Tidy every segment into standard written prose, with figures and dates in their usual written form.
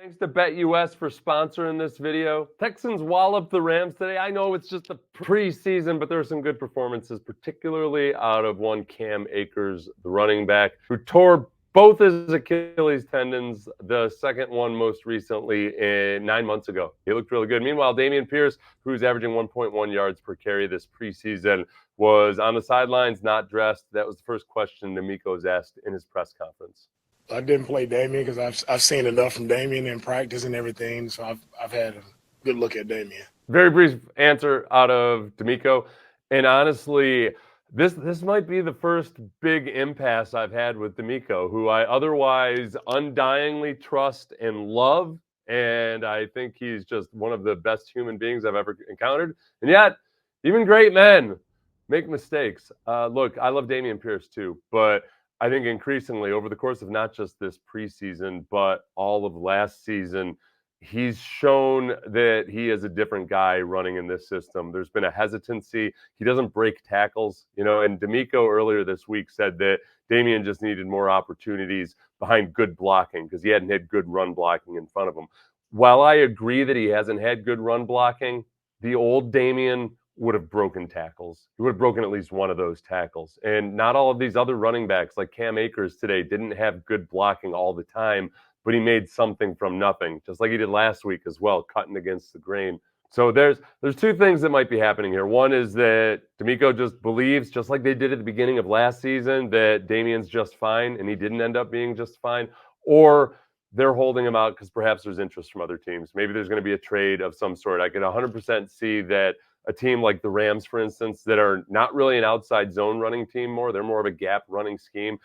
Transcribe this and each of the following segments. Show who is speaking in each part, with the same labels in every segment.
Speaker 1: Thanks to BetUS for sponsoring this video. Texans walloped the Rams today. I know it's just the preseason, but there were some good performances, particularly out of one Cam Akers, the running back, who tore both his Achilles tendons, the second one most recently 9 months ago. He looked really good. Meanwhile, Dameon Pierce, who's averaging 1.1 yards per carry this preseason, was on the sidelines, not dressed. That was the first question DeMeco was asked in his press conference.
Speaker 2: I didn't play Dameon because I've seen enough from Dameon in practice and everything, so I've had a good look at Dameon.
Speaker 1: Very brief answer out of DeMeco, and honestly, this might be the first big impasse I've had with DeMeco, who I otherwise undyingly trust and love, and I think he's just one of the best human beings I've ever encountered. And yet, even great men make mistakes. Look, I love Dameon Pierce too, but I think increasingly over the course of not just this preseason, but all of last season, he's shown that he is a different guy running in this system. There's been a hesitancy. He doesn't break tackles, and DeMeco earlier this week said that Dameon just needed more opportunities behind good blocking because he hadn't had good run blocking in front of him. While I agree that he hasn't had good run blocking, the old Dameon would have broken tackles. He would have broken at least one of those tackles. And not all of these other running backs like Cam Akers today didn't have good blocking all the time, but he made something from nothing, just like he did last week as well, cutting against the grain. So there's two things that might be happening here. One is that DeMeco just believes, just like they did at the beginning of last season, that Dameon's just fine, and he didn't end up being just fine. Or they're holding him out because perhaps there's interest from other teams. Maybe there's going to be a trade of some sort. I can 100% see that a team like the Rams, for instance, that are not really an outside zone running team more, they're more of a gap running scheme.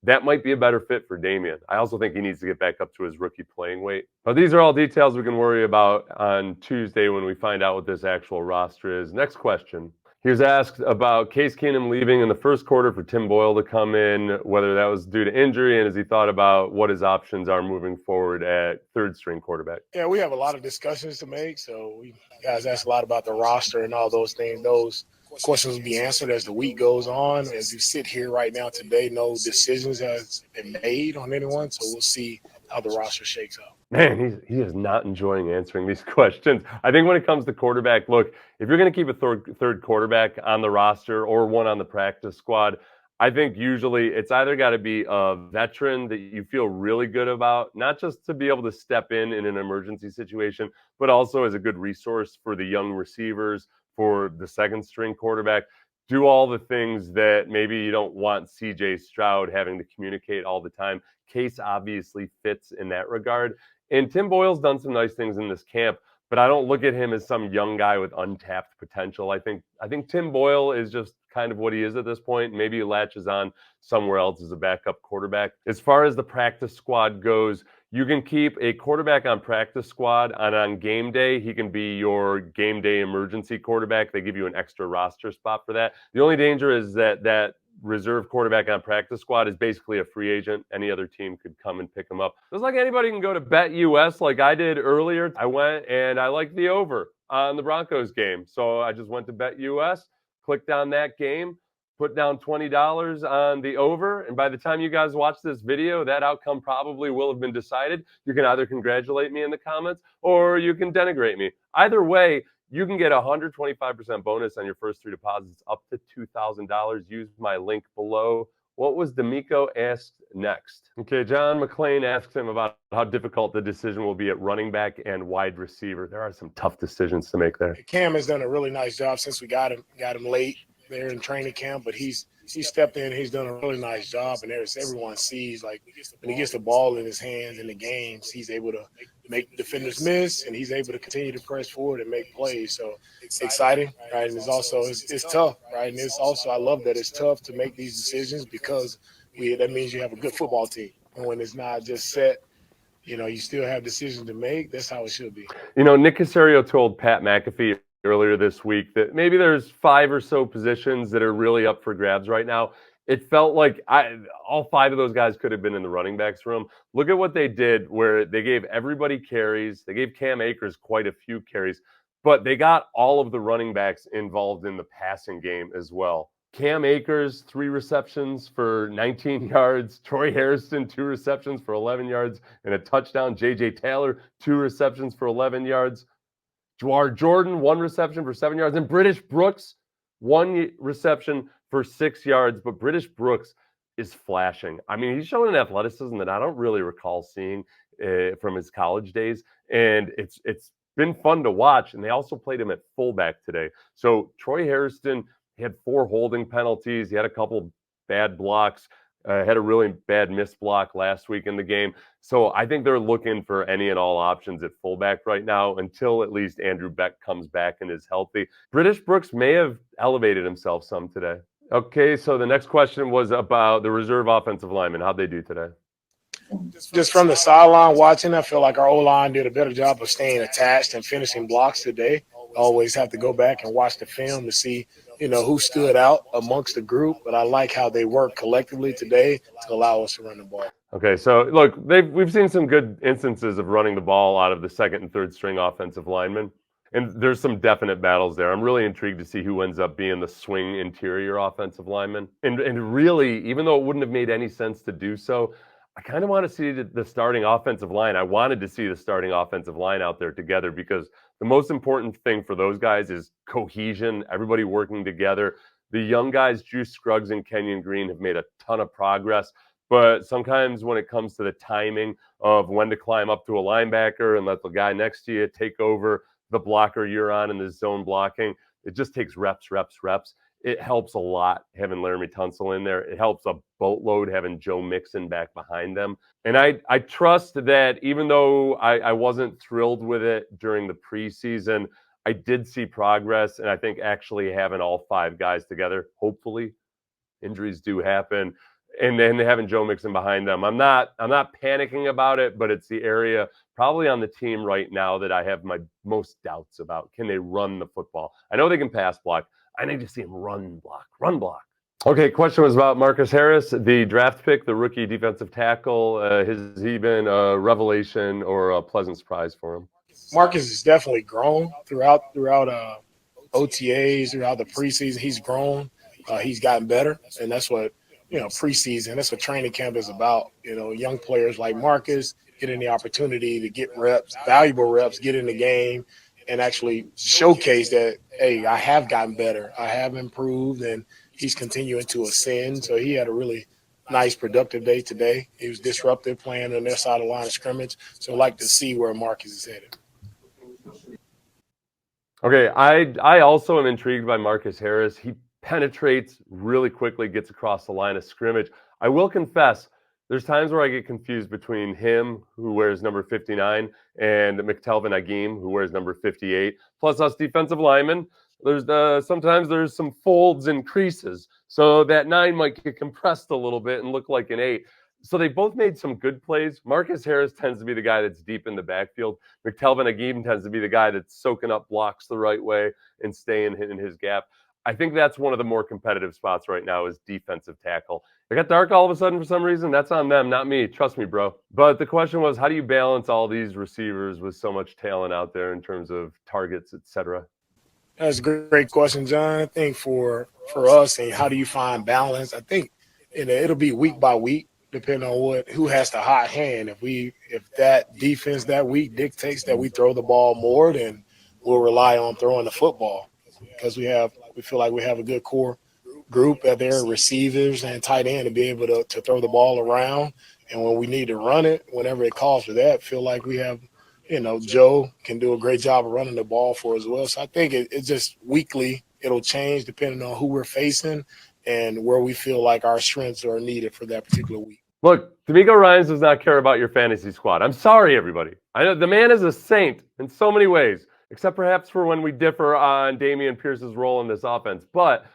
Speaker 1: That might be a better fit for Dameon. I also think he needs to get back up to his rookie playing weight. But these are all details we can worry about on Tuesday when we find out what this actual roster is. Next question. He was asked about Case Keenum leaving in the first quarter for Tim Boyle to come in, whether that was due to injury, and as he thought about what his options are moving forward at third-string quarterback.
Speaker 2: Yeah, we have a lot of discussions to make, so guys ask a lot about the roster and all those things. Those questions will be answered as the week goes on. As you sit here right now today, no decisions have been made on anyone, so we'll see how the roster shakes out.
Speaker 1: Man, he is not enjoying answering these questions. I think when it comes to quarterback, look, if you're going to keep a third quarterback on the roster or one on the practice squad, I think usually it's either got to be a veteran that you feel really good about, not just to be able to step in an emergency situation, but also as a good resource for the young receivers, for the second string quarterback. Do all the things that maybe you don't want CJ Stroud having to communicate all the time. Case obviously fits in that regard. And Tim Boyle's done some nice things in this camp, but I don't look at him as some young guy with untapped potential. I think Tim Boyle is just kind of what he is at this point. Maybe he latches on somewhere else as a backup quarterback. As far as the practice squad goes, you can keep a quarterback on practice squad, and on game day, he can be your game day emergency quarterback. They give you an extra roster spot for that. The only danger is that reserve quarterback on practice squad is basically a free agent. Any other team could come and pick him up. Just like anybody can go to BetUS like I did earlier. I went and I liked the over on the Broncos game. So I just went to BetUS, clicked on that game, put down $20 on the over. And by the time you guys watch this video, that outcome probably will have been decided. You can either congratulate me in the comments or you can denigrate me. Either way, you can get a 125% bonus on your first 3 deposits up to $2,000. Use my link below. What was DeMeco asked next? Okay, John McClain asks him about how difficult the decision will be at running back and wide receiver. There are some tough decisions to make there.
Speaker 2: Cam has done a really nice job since we got him late there in training camp, but he's stepped in, he's done a really nice job, and everyone sees, like, when he gets the ball in his hands in the games, he's able to make defenders miss, and he's able to continue to press forward and make plays. So it's exciting, right? And it's also it's tough, right? And it's also, I love that it's tough to make these decisions because that means you have a good football team. And when it's not just set, you still have decisions to make. That's how it should be.
Speaker 1: Nick Caserio told Pat McAfee earlier this week that maybe there's 5 or so positions that are really up for grabs right now. It felt like all 5 of those guys could have been in the running backs room. Look at what they did where they gave everybody carries. They gave Cam Akers quite a few carries, but they got all of the running backs involved in the passing game as well. Cam Akers, 3 receptions for 19 yards. Troy Harrison, 2 receptions for 11 yards and a touchdown. J.J. Taylor, 2 receptions for 11 yards. Jawar Jordan, 1 reception for 7 yards. And British Brooks, 1 reception for 6 yards. But British Brooks is flashing. I mean, he's showing an athleticism that I don't really recall seeing from his college days. And it's been fun to watch. And they also played him at fullback today. So Troy Harrison, he had 4 holding penalties. He had a couple bad blocks. Had a really bad missed block last week in the game. So I think they're looking for any and all options at fullback right now until at least Andrew Beck comes back and is healthy. British Brooks may have elevated himself some today. Okay, so the next question was about the reserve offensive linemen. How'd they do today?
Speaker 2: Just from the sideline watching, I feel like our O-line did a better job of staying attached and finishing blocks today. Always have to go back and watch the film to see, who stood out amongst the group. But I like how they work collectively today to allow us to run the ball.
Speaker 1: Okay, so look, we've seen some good instances of running the ball out of the second and third string offensive linemen. And there's some definite battles there. I'm really intrigued to see who ends up being the swing interior offensive lineman. And really, even though it wouldn't have made any sense to do so, I kind of want to see the starting offensive line. I wanted to see the starting offensive line out there together because the most important thing for those guys is cohesion, everybody working together. The young guys, Juice Scruggs and Kenyon Green, have made a ton of progress. But sometimes when it comes to the timing of when to climb up to a linebacker and let the guy next to you take over the blocker you're on in the zone blocking, it just takes reps. It helps a lot having Laramie Tunsil in there. It helps a boatload having Joe Mixon back behind them. And I trust that even though I wasn't thrilled with it during the preseason, I did see progress. And I think actually having all 5 guys together, hopefully, injuries do happen, and then having Joe Mixon behind them, I'm not panicking about it, but it's the area probably on the team right now that I have my most doubts about. Can they run the football? I know they can pass block. I need to see him run block. Okay, question was about Marcus Harris, the draft pick, the rookie defensive tackle. Has he been a revelation or a pleasant surprise for him?
Speaker 2: Marcus has definitely grown throughout OTAs, throughout the preseason. He's grown. He's gotten better, and that's what preseason. That's what training camp is about. Young players like Marcus getting the opportunity to get reps, valuable reps, get in the game, and actually showcase that, hey, I have gotten better, I have improved, and he's continuing to ascend. So he had a really nice, productive day today. He was disruptive playing on their side of the line of scrimmage. So I'd like to see where Marcus is headed.
Speaker 1: Okay, I also am intrigued by Marcus Harris. He penetrates really quickly, gets across the line of scrimmage. I will confess, there's times where I get confused between him, who wears number 59, and McTelvin Agim, who wears number 58. Plus us defensive linemen, sometimes there's some folds and creases, so that 9 might get compressed a little bit and look like an 8. So they both made some good plays. Marcus Harris tends to be the guy that's deep in the backfield. McTelvin Agim tends to be the guy that's soaking up blocks the right way and staying in his gap. I think that's one of the more competitive spots right now is defensive tackle. It got dark all of a sudden for some reason. That's on them, not me. Trust me, bro. But the question was, how do you balance all these receivers with so much talent out there in terms of targets, etc.?
Speaker 2: That's a great question, John. I think for us, and how do you find balance? I think it'll be week by week, depending on who has the hot hand. If that defense that week dictates that we throw the ball more, then we'll rely on throwing the football because we feel like we have a good core group at their receivers and tight end to be able to throw the ball around. And when we need to run it, whenever it calls for that, feel like we have, Joe can do a great job of running the ball for us as well. So I think it's just weekly. It'll change depending on who we're facing and where we feel like our strengths are needed for that particular week.
Speaker 1: Look, DeMeco Ryans does not care about your fantasy squad. I'm sorry, everybody. I know the man is a saint in so many ways, except perhaps for when we differ on Damian Pierce's role in this offense. But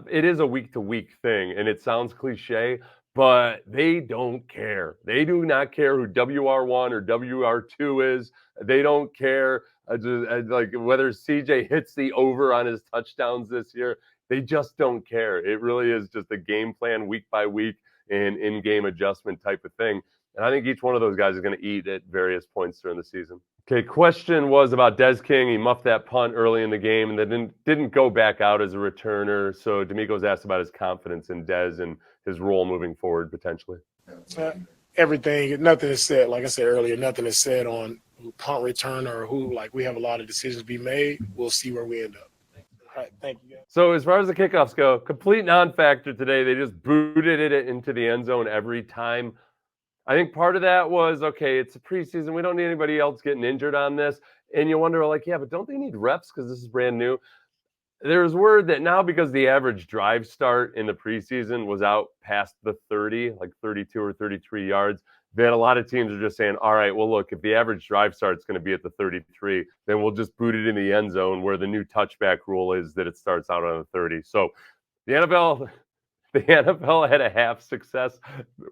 Speaker 1: it is a week-to-week thing, and it sounds cliche, but they don't care. They do not care who WR1 or WR2 is. They don't care like whether CJ hits the over on his touchdowns this year. They just don't care. It really is just a game plan week by week and in-game adjustment type of thing. And I think each one of those guys is going to eat at various points during the season. Okay, question was about Des King. He muffed that punt early in the game and then didn't go back out as a returner. So DeMeco's asked about his confidence in Des and his role moving forward potentially.
Speaker 2: Everything, nothing is said. Like I said earlier, nothing is said on punt return or who. Like, we have a lot of decisions to be made. We'll see where we end up. All right, thank you, guys.
Speaker 1: So as far as the kickoffs go, complete non-factor today. They just booted it into the end zone every time. I think part of that was, okay, it's a preseason. We don't need anybody else getting injured on this. And you wonder, like, yeah, but don't they need reps because this is brand new? There's word that now, because the average drive start in the preseason was out past the 30, like 32 or 33 yards, that a lot of teams are just saying, all right, well, look, if the average drive start is going to be at the 33, then we'll just boot it in the end zone, where the new touchback rule is that it starts out on the 30. So the NFL had a half success,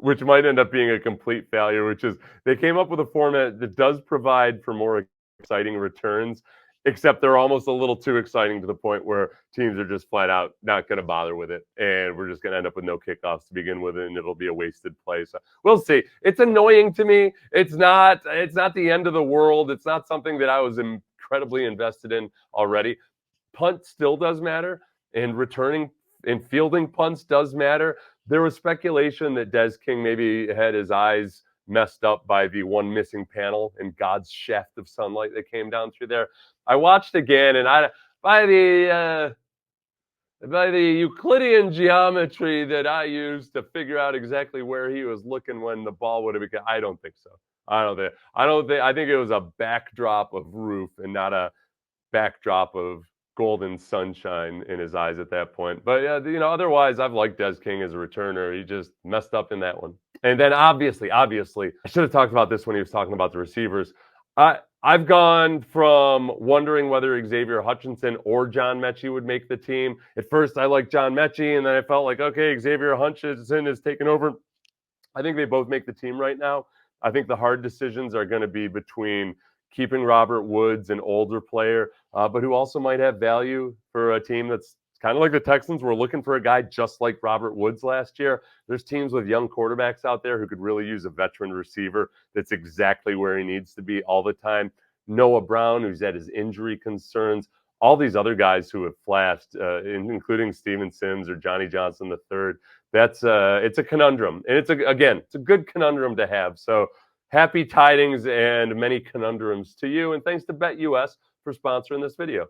Speaker 1: which might end up being a complete failure, which is they came up with a format that does provide for more exciting returns, except they're almost a little too exciting to the point where teams are just flat out not going to bother with it. And we're just going to end up with no kickoffs to begin with, and it'll be a wasted play. So we'll see. It's annoying to me. It's not the end of the world. It's not something that I was incredibly invested in already. Punt still does matter, and returning and fielding punts does matter. There was speculation that Des King maybe had his eyes messed up by the one missing panel and God's shaft of sunlight that came down through there. I watched again, and by the Euclidean geometry that I used to figure out exactly where he was looking when the ball would have been, I don't think so. I think it was a backdrop of roof and not a backdrop of golden sunshine in his eyes at that point. But yeah, otherwise I've liked Des King as a returner. He just messed up in that one. And then obviously, I should have talked about this when he was talking about the receivers. I've gone from wondering whether Xavier Hutchinson or John Mechie would make the team. At first, I liked John Mechie, and then I felt like, okay, Xavier Hutchinson is taken over. I think they both make the team right now. I think the hard decisions are going to be between keeping Robert Woods, an older player, but who also might have value for a team that's kind of like the Texans. We're looking for a guy just like Robert Woods last year. There's teams with young quarterbacks out there who could really use a veteran receiver that's exactly where he needs to be all the time. Noah Brown, who's had his injury concerns. All these other guys who have flashed, including Steven Sims or Johnny Johnson III. It's a conundrum, and it's a good conundrum to have. So happy tidings and many conundrums to you, and thanks to BetUS for sponsoring this video.